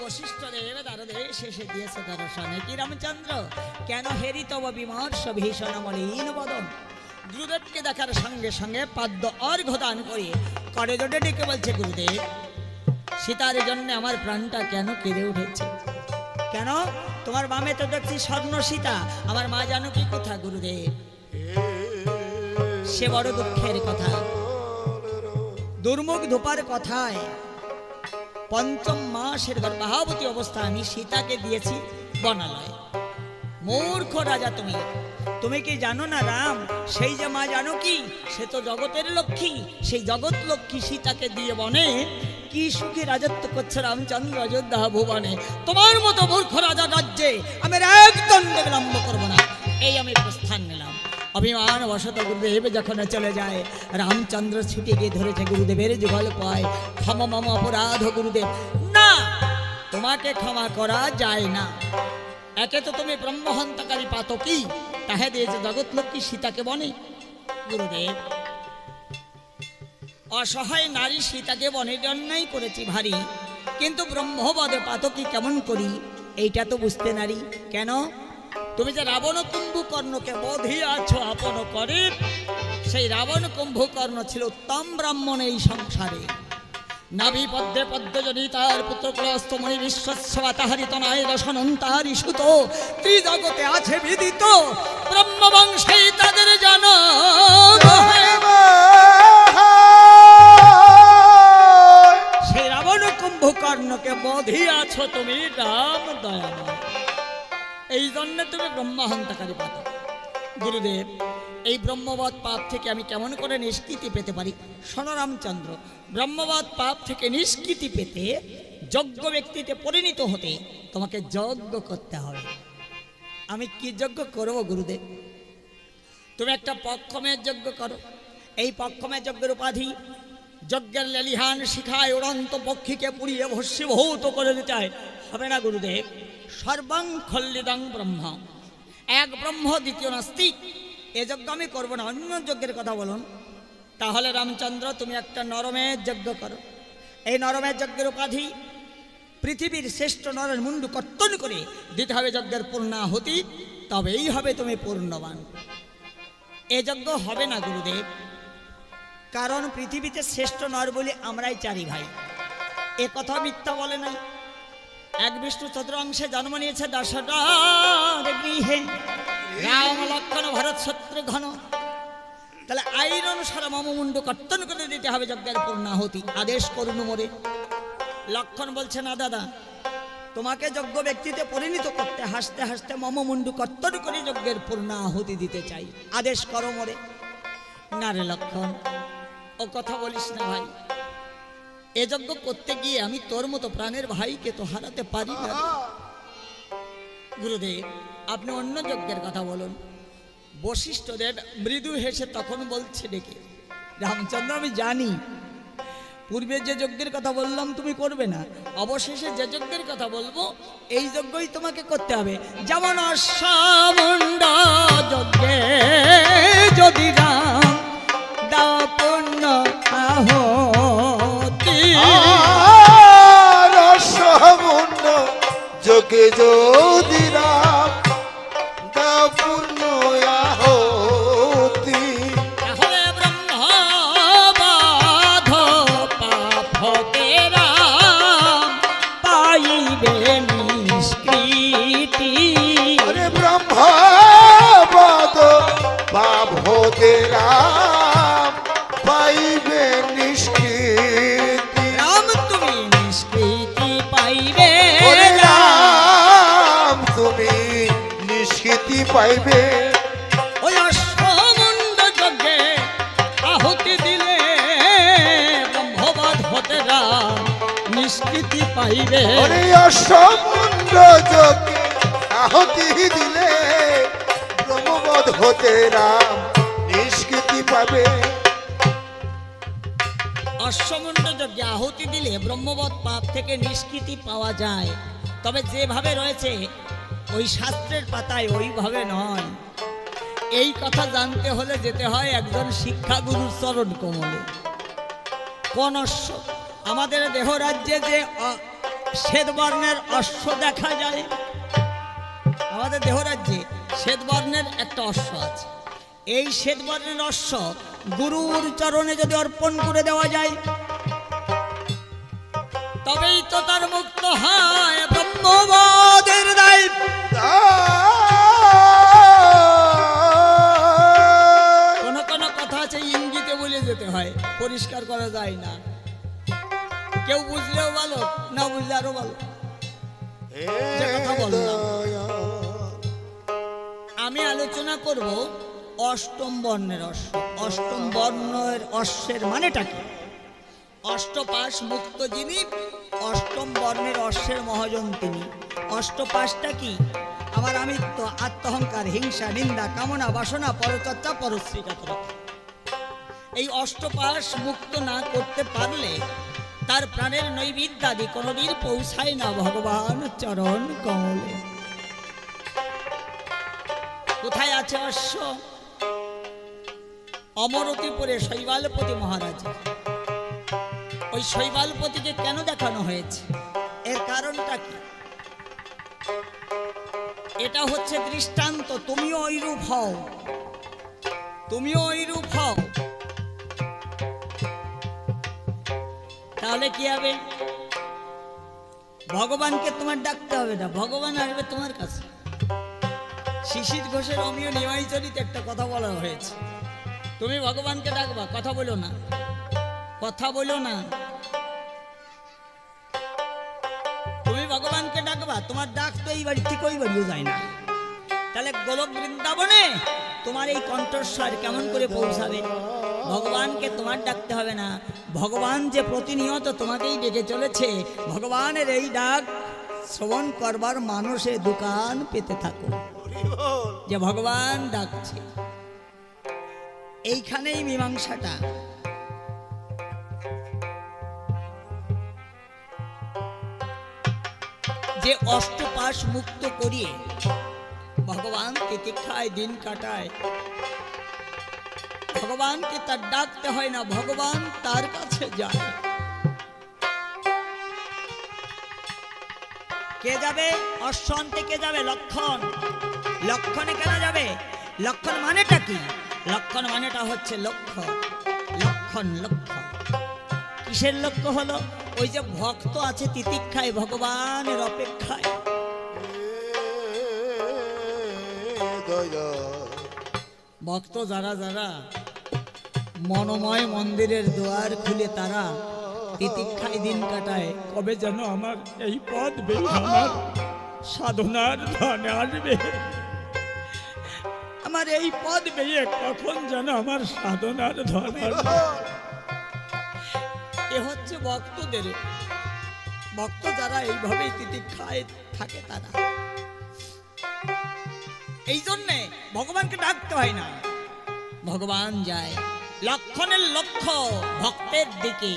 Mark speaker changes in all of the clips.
Speaker 1: বশিষ্ঠ দেব দ্বারদেশ শেষে দিয়েছে দর্শনে কি রামচন্দ্র কেন হেরি তব বিমর্ষ ভীষণ মলিন বদন। গুরুদেবকে দেখার সঙ্গে সঙ্গে পাদ্য অর্ঘ্য দান করে করে জোটে ডেকে বলছে, গুরুদেব সীতার জন্য আমার প্রাণটা কেন কেঁদে উঠেছে? কেন? তোমার বামে তো দেখছি স্বর্ণ সীতা, আমার মা জানো কি কথা? গুরুদেব সে বড় দুঃখের কথা, দুর্মুখ ধোপার কথায় পঞ্চম মাসের গর্ভাবতী অবস্থা আমি সীতাকে দিয়েছি বনালয়। মূর্খ রাজা তুমি, তুমি কি জানো না রাম সেই যে মা জানো কি সে তো জগতের লক্ষ্মী, সেই জগৎ লক্ষ্মী সীতাকে দিয়ে বনে কি সুখে রাজত্ব করছে রামচন্দ্র অযোধ্যা ভুবনে। তোমার মতো মূর্খ রাজা রাজ্যে আমি এক দণ্ড বিলম্ব করবো না, এই আমি প্রস্থান নিলাম। অভিমান বশত গুরুদেব যখন চলে যায়, রামচন্দ্র ছুটে গিয়ে ধরেছে গুরুদেবের যুগল পায়, ক্ষমা মম অপরাধ গুরুদেব। না, তোমাকে ক্ষমা করা যায় না। একে তো তুমি ব্রহ্মহন্তাকারী পাতকী, তাহে দিয়েছে জগৎ লক্ষ্মী সীতাকে বনে। গুরুদেব অসহায় নারী সীতাকে বনের জন্যই করেছি ভারী, কিন্তু ব্রহ্মবদে পাতকী কেমন করি এইটা তো বুঝতে নারী। কেন? তুমি যে রাবণ কুম্ভকর্ণকে বধিয়াছ আপন করে, সেই রাবণ কুম্ভকর্ণ ছিল উত্তম ব্রাহ্মণ এই সংসারে। নাভি পদ্মে পদ্মজনী তার পুত্র কুলস্তমণি বিশ্বস্বা তাহারি তনয় দশনন তাহারি সুত, ত্রিজগতে আছে বিদিত ব্রহ্মবংশে তাদের জানো। সেই রাবণ কুম্ভকর্ণকে বধিয়াছ তুমি রাম দয়াময়, এই জন্য তুমি ব্রহ্মহন্তাকারী পাতক। গুরুদেব এই ব্রহ্মবৎ পাপ থেকে আমি কেমন করে নিষ্কৃতি পেতে পারি? শোনো রামচন্দ্র, ব্রহ্মবৎ পাপ থেকে নিষ্কৃতি পেতে যজ্ঞ ব্যক্তিতে পরিণত হতে তোমাকে যজ্ঞ করতে হবে। আমি কি যজ্ঞ করব গুরুদেব? তুমি একটা পক্ষমের যজ্ঞ করো। এই পক্ষমের যজ্ঞের উপাধি যজ্ঞের লেলিহান শিখায় উড়ন্ত পক্ষীকে পুড়িয়ে ভস্মীভূত করে দিতে হবে না গুরুদেব। সর্বং খল্লিদং ব্রহ্ম, এক ব্রহ্ম দ্বিতীয় নাস্তিক, এ যজ্ঞ আমি করবো না। অন্য যজ্ঞের কথা বলুন। তাহলে রামচন্দ্র তুমি একটা নরমের যজ্ঞ করো। এই নরমের যজ্ঞের উপাধি পৃথিবীর শ্রেষ্ঠ নরের মুন্ডু কর্তন করে দিতে হবে যজ্ঞের পূর্ণাহুতি, তবেই হবে তুমি পূর্ণবান। এ যজ্ঞ হবে না গুরুদেব, কারণ পৃথিবীতে শ্রেষ্ঠ নর বলে আমরাই চারি ভাই। এ কথা মিথ্যা বলে নাই। এক বিষ্ণু চতুরাংশে জন্ম নিয়েছে দশটা গৃহে, রাম লক্ষণ ভরত শত্রুঘ্ন। তাহলে আইন অনুসারে মমমুণ্ড কর্তন করে দিতে হবে যজ্ঞের পূর্ণাহুতি। আদেশ করুন মোরে। লক্ষণ বলছে, না দাদা, তোমাকে যজ্ঞ ব্যক্তিতে পরিণত করতে হাসতে হাসতে মমমুণ্ড কর্তন করে যজ্ঞের পূর্ণাহুতি দিতে চাই, আদেশ করো মোরে। না রে লক্ষণ, ও কথা বলিস না ভাই। এ যজ্ঞ করতে গিয়ে আমি তোর মতো প্রাণের ভাইকে তো হারাতে পারি না। গুরুদেব আপনি অন্য যজ্ঞের কথা বলুন। বশিষ্ঠ দেব মৃদু হেসে তখন বলছে ডেকে, রামচন্দ্র আমি জানি পূর্বে যে যজ্ঞের কথা বললাম তুমি করবে না, অবশেষে যে যজ্ঞের কথা বলবো এই যজ্ঞই তোমাকে করতে হবে। যেমন অশ্বমুণ্ড যজ্ঞে যদি রাম দাও পূর্ণ আহুতি,
Speaker 2: অশ্বমুণ্ড যজ্ঞে যদি রাম দাও পূর্ণ আহুতি,
Speaker 1: তাহলে ব্রহ্মবাধ পাপ হতে রাম পাইবে নিষ্কৃতি।
Speaker 2: আরে ব্রহ্মবাদ পাপ হতে রাম পাইবে নিষ্কৃতি।
Speaker 1: রাম তুমি নিষ্কৃতি পাইবে,
Speaker 2: রাম তুমি নিষ্কৃতি পাইবে।
Speaker 1: ওই অশ্বমুণ্ড যজ্ঞে আহুতি দিলে ব্রহ্মবাদ হতে রাম নিষ্কৃতি পাইবে।
Speaker 2: আরে অশ্বমুণ্ড যজ্ঞে আহুতি দিলে ব্রহ্মবধ হতে রাম নিষ্কৃতি পাবে।
Speaker 1: অশ্বমুণ্ড যজ্ঞে আহুতি দিলে ব্রহ্মবৎ পাপ থেকে নিষ্কৃতি পাওয়া যায়, তবে যেভাবে রয়েছে ওই শাস্ত্রের পাতায় ওইভাবে নয়। এই কথা জানতে হলে যেতে হয় একজন শিক্ষাগুরুর চরণ কমলে। কোন অশ্ব? আমাদের দেহ রাজ্যে যে শ্বেতবর্ণের অশ্ব দেখা যায়। আমাদের দেহরাজ্যে শ্বেতবর্ণের একটা অশ্ব আছে। এই শ্বেতবর্ণের অশ্ব গুরুর চরণে যদি অর্পণ করে দেওয়া যায়, তবেই তো তার মুক্ত হয় ব্রহ্মবোধের দায়। কোন কোন কথা আছে ইঙ্গিতে বলে যেতে হয়, পরিষ্কার করা যায় না। কেউ বুঝলেও ভালো, না বুঝলে আরো ভালো। যে কথা বললাম, আমি আলোচনা করব অষ্টম বর্ণের অশ্ব। অষ্টম বর্ণের অশ্বের মানেটা কি? অষ্টপাশ মুক্ত যিনি, অষ্টম বর্ণের অশ্বের মহাজন তিনি। অষ্টপাশটা কি? আমার আমিত্ব, আত্মহংকার, হিংসা, নিন্দা, কামনা, বাসনা, পরচর্চা, পরশ্রীকাতরতা। এই অষ্টপাশ মুক্ত না করতে পারলে তার প্রাণের নৈবেদ্যাদি কোনদিন পৌঁছায় না ভগবান চরণ কমলে। কোথায় আছে অশ্ব? অমরতিপুরে শৈবালপতি মহারাজ। ওই শৈবালপতিকে কেন দেখানো হয়েছে? এর কারণটা কি? এটা হচ্ছে দৃষ্টান্ত, তুমিও ঐরূপ হও, তুমিও ঐরূপ হও। তাহলে কি হবে? ভগবানকে তোমার ডাকতে হবে না, ভগবান আসবে তোমার কাছে। শিশির ঘোষের অমিয় নিমাইচরিতে একটা কথা বলা হয়েছে, তুমি ভগবানকে ডাকবা, কথা বলো না, কথা বলো না। তুমি ভগবানকে ডাকবা, তোমার ডাক তো এই বাড়ি থেকে ওই বাড়িও যায় না। তাহলে গোলক বৃন্দাবনে তোমার এই কণ্ঠস্বর কেমন করে পৌঁছাবে? ভগবানকে তোমার ডাকতে হবে না, ভগবান যে প্রতিনিয়ত তোমাকেই ডেকে চলেছে, ভগবানের এই ডাক শ্রবণ করবার মানুষে দোকান পেতে থাকো যে ভগবান ডাকছে। এইখানেই মীমাংসাটা। যে অষ্টপাশ মুক্ত করিয়ে ভগবান তিতিক্ষায় দিন কাটায়, ভগবানকে তার ডাকতে হয় না, ভগবান তার কাছে যায়। কে যাবে? অশ্বন্তে কে যাবে? লক্ষণ। লক্ষণে কেন যাবে? লক্ষণ মানেটা কি? লক্ষণ মানেটা হচ্ছে লক্ষ্য। লক্ষণ, লক্ষ্য কিসের লক্ষ্য হলো? ওই যে ভক্ত আছে তিতিক্ষায়, ভগবানের অপেক্ষায়। ভক্ত যারা যারা মনোময় মন্দিরের দুয়ার খুলে তারা তিতিক্ষায় দিন কাটায়, কবে যেন আমার এই পদ বেয়ে আমার সাধনার ধন আসবে, আমার এই পদ বেয়ে কখন যেন আমার সাধনার ধন আসবে। এ হচ্ছে ভক্তদের, ভক্ত যারা এইভাবে তিতিক্ষায় থাকে তারা। এই জন্যে ভগবানকে ডাকতে হয় না, ভগবান যায়। লক্ষণের লক্ষ্য ভক্তের দিকে।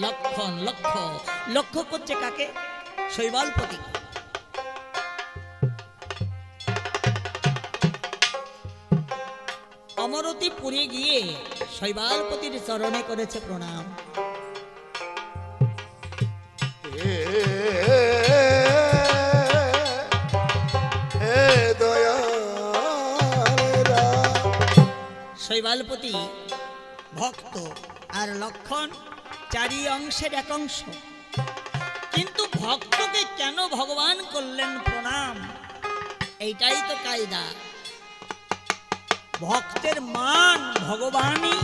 Speaker 1: লক্ষণ, লক্ষ্য, লক্ষ্য করছে কাকে? শৈবালপতি। অমরতিপুরে গিয়ে শৈবালপতির চরণে করেছে প্রণাম। শৈবালপতি ভক্ত আর লক্ষণ চারি অংশের এক অংশ, কিন্তু ভক্তকে কেন ভগবান করলেন প্রণাম? এইটাই তো কায়দা। ভক্তের মান ভগবানই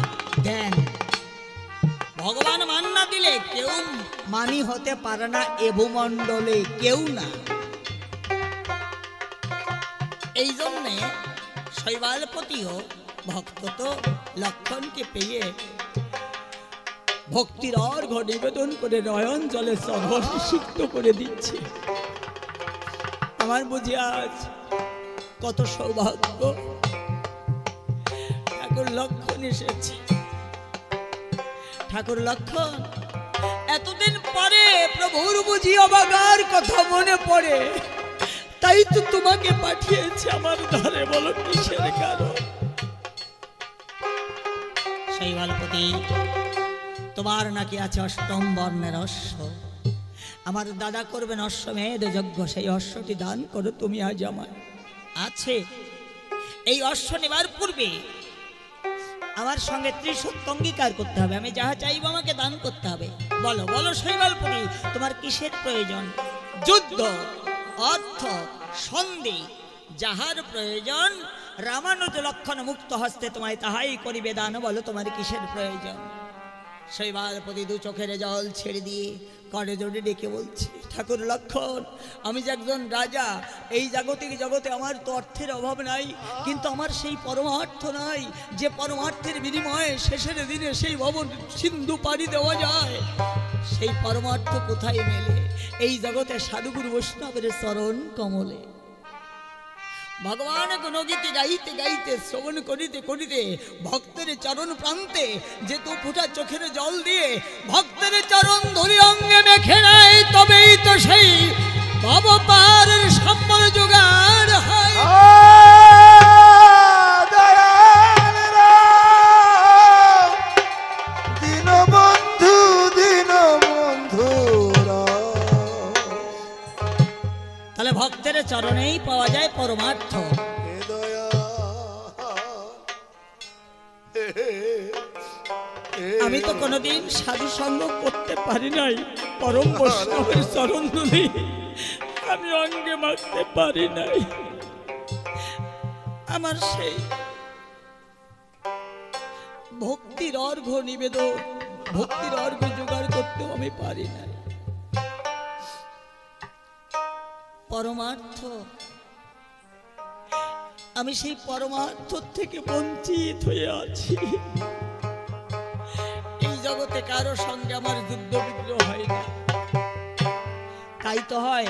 Speaker 1: দেন, ভগবান মান না দিলে কেউ মানি হতে পারে না, এ ভূমণ্ডলে কেউ না। এই জন্যে শৈবালপতিও ভক্ত তো লক্ষণকে পেয়ে ভক্তির অর্ঘ্য নিবেদন করে নয়ন জলে সর্বসিক্ত করে দিচ্ছে। আমার বুঝি আজ কত সৌভাগ্য, ঠাকুর লক্ষণ এসেছে। ঠাকুর লক্ষণ এতদিন পরে প্রভুর বুঝি অবাগার কথা মনে পড়ে, তাই তো তোমাকে পাঠিয়েছে আমার ধারে। বলো কিসের কারণ? শৈবালপতি, তোমার নাকি আছে অষ্টম বর্ণের অশ্ব, আমার দাদা করবেন অশ্বমেধ যজ্ঞ, সেই অশ্বটি দান করো তুমি আজ আমার। আছে এই অশ্ব নেবার পূর্বে আমার সঙ্গে ত্রিসত্য অঙ্গীকার করতে হবে, আমি যাহা চাইব আমাকে দান করতে হবে। বলো বলো শৈবালপুরী, তোমার কিসের প্রয়োজন? যুদ্ধ, অর্থ, সন্ধি, যাহার প্রয়োজন রামানুজ লক্ষণ মুক্ত হস্তে তোমায় তাহাই করিবে দান। বলো তোমার কিসের প্রয়োজন? শৈবালপতি দু চোখের জল ছেড়ে দিয়ে করে জোরে ডেকে বলছে, ঠাকুর লক্ষণ, আমি যে একজন রাজা, এই জাগতিক জগতে আমার তো অর্থের অভাব নাই, কিন্তু আমার সেই পরমার্থ নাই যে পরমার্থের বিনিময়ে শেষের দিনে সেই ভবন সিন্ধু পাড়ি দেওয়া যায়। সেই পরমার্থ কোথায় মেলে? এই জগতে সাধুগুরু বৈষ্ণবের চরণ কমলে। ভগবান গুণগীতি গাইতে গাইতে শ্রবণ করিতে করিতে ভক্তের চরণ প্রান্তে যে তো ফুটা চোখের জল দিয়ে ভক্তের চরণ ধরি অঙ্গে মেখে নেয়, তবেই তো সেই ভবপারের সম্বল জোগাড় হয়।
Speaker 2: দীনবন্ধু দীনবন্ধু,
Speaker 1: তাহলে ভক্তের চরণেই পাওয়া যায় পরমার্থ। আমি তো কোনোদিন সাধু সঙ্গ করতে পারি নাই, পরম বৈষ্ণবের চরণ ধরি আমি অঙ্গে মাখতে পারি নাই। আমার সেই ভক্তির অর্ঘ্য নিবেদন, ভক্তির অর্ঘ্য জোগাড় করতেও আমি পারি নাই। পরমার্থ, আমি সেই পরমার্থ থেকে বঞ্চিত হয়ে আছি। এই জগতে কারো সঙ্গে আমার যুদ্ধ বিগ্রহ হয় না। তাই তো হয়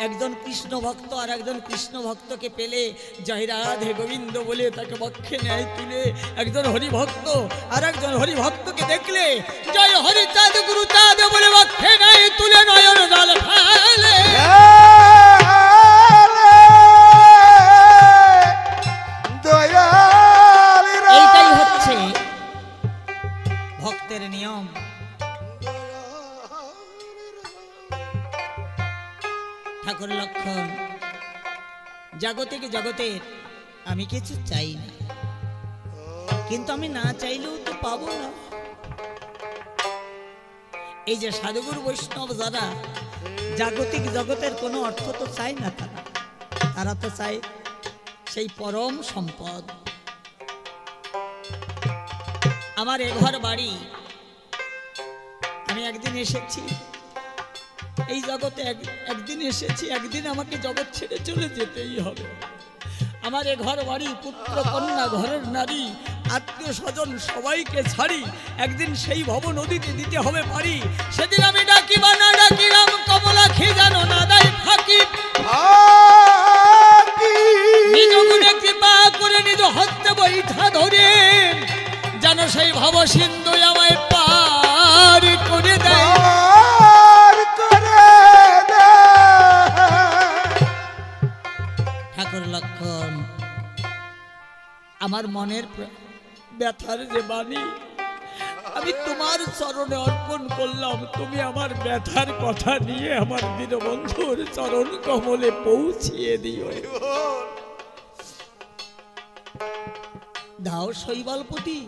Speaker 1: একজন কৃষ্ণ ভক্ত আর একজন কৃষ্ণ ভক্তকে পেলে জয় রাধে গোবিন্দ বলে তাকে বক্ষে নেয় তুলে, একজন হরিভক্ত আর একজন হরিভক্তকে দেখলে জয় হরিচাঁদ গুরুচাঁদ বলে বক্ষে নেয় তুলে, নয়ন জল ফেলে। এইটাই হচ্ছে ভক্তের নিয়ম। ঠাকুর লক্ষণ, জাগতিক জগতের আমি কিছু চাই না, কিন্তু আমি না চাইলেও তো পাবো না। এই যে সাধুগুরু বৈষ্ণব যারা জাগতিক জগতের কোনো অর্থ তো চায় না, তারা তো চায় সেই পরম সম্পদ। আমার এঘর বাড়ি, আমি একদিন এসেছি এই জগতে, একদিন এসেছি, একদিন আমাকে জগৎ ছেড়ে চলে যেতেই হবে। আমার এঘর বাড়ি, পুত্র কন্যা, ঘরের নারী, আত্মীয় স্বজন সবাইকে ছাড়ি একদিন সেই ভব নদীতে দিতে হবে পারি। সেদিন আমি ডাকি বা না ডাকি রাম কমলা খে জানো না দায় ফাঁকি, নিজ গুণে কৃপা করে নিজ হস্তে বৈঠা ধরে যেন সেই ভব সিন্ধু আমায় পার করে দেয়। ঠাকুর লক্ষণ, আমার মনের ব্যথার যে বাণী আমি তোমার চরণে অর্পণ করলাম, তুমি আমার ব্যথার কথা নিয়ে আমার দীনবন্ধুর চরণ কমলে পৌঁছিয়ে দিও। দাও শৈবালপতি,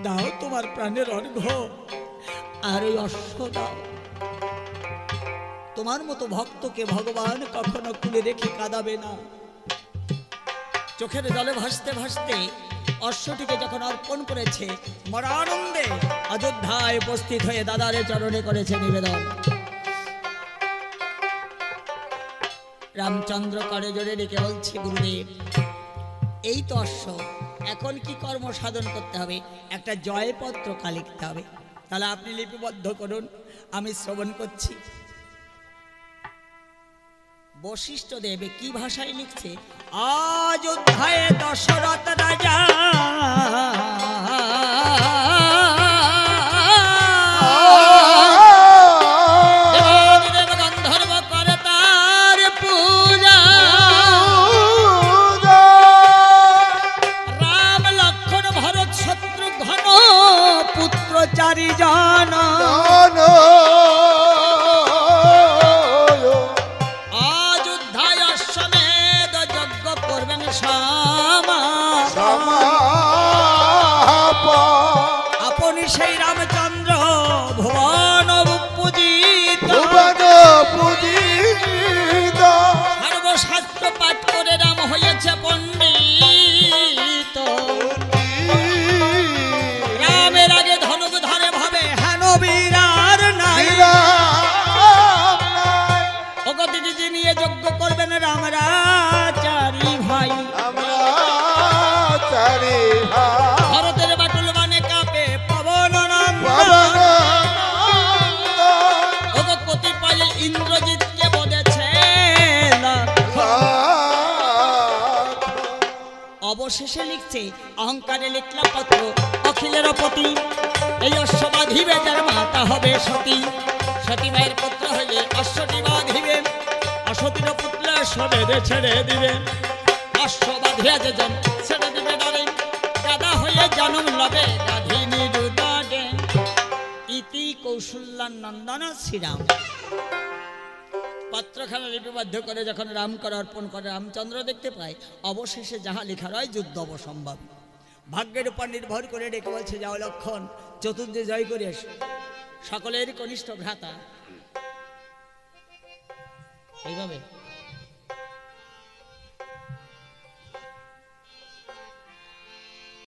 Speaker 1: দাও তোমার প্রাণের অর্ঘ্য, আর ওই অশ্ব দাও। তোমার মতো ভক্তকে ভগবান কখনো কুলে রেখে কাঁদাবে না। চোখের জলে ভাসতে ভাসতে অশ্বটিকে যখন অর্পণ করেছে, মরানন্দে অযোধ্যায় উপস্থিত হয়ে দাদারে চরণে করেছে নিবেদন। রামচন্দ্র করে জোরে ডেকে বলছে, গুরুদেব এই তো অশ্ব, এখন কি কর্ম সাধন করতে হবে? একটা জয়পত্রকা লিখতে হবে। তাহলে আপনি লিপিবদ্ধ করুন, আমি শ্রবণ করছি। বশিষ্ঠ দেব কি ভাষায় লিখছে? অযোধ্যায় দশরথ রাজা গন্ধর্ব করে তার পূজা, রাম লক্ষণ ভরত শত্রুঘ্ন পুত্র চারিজন অবশেষে লিখছে অহংকারে লিখলাম পত্র অখিলের পতি, এই অশ্ব বাঁধিবে যার মাতা হবে সতী, সতী মায়ের পুত্র হইলে অশ্বটি বাঁধিবে, অসতীর পুত্র সবেদে ছেড়ে দিবে, অশ্ব বাঁধিয়া যে জন ছেড়ে দিবে ডরে, গাদা হয়ে জনম লবে গাধিনী রুদনে। ইতি কৌশল্যানন্দন শ্রীরাম। পত্রখানা লিপিবদ্ধ করে যখন রামকে অর্পণ করে রামচন্দ্র দেখতে পায় অবশেষে যাহা লেখা রয় যুদ্ধ অবসম্ভব। ভাগ্যের উপর নির্ভর করে ডেকে বলছে যাও লক্ষণ চতুর্দে জয় করে এসো, সকলের কনিষ্ঠ ভ্রাতা। এইভাবে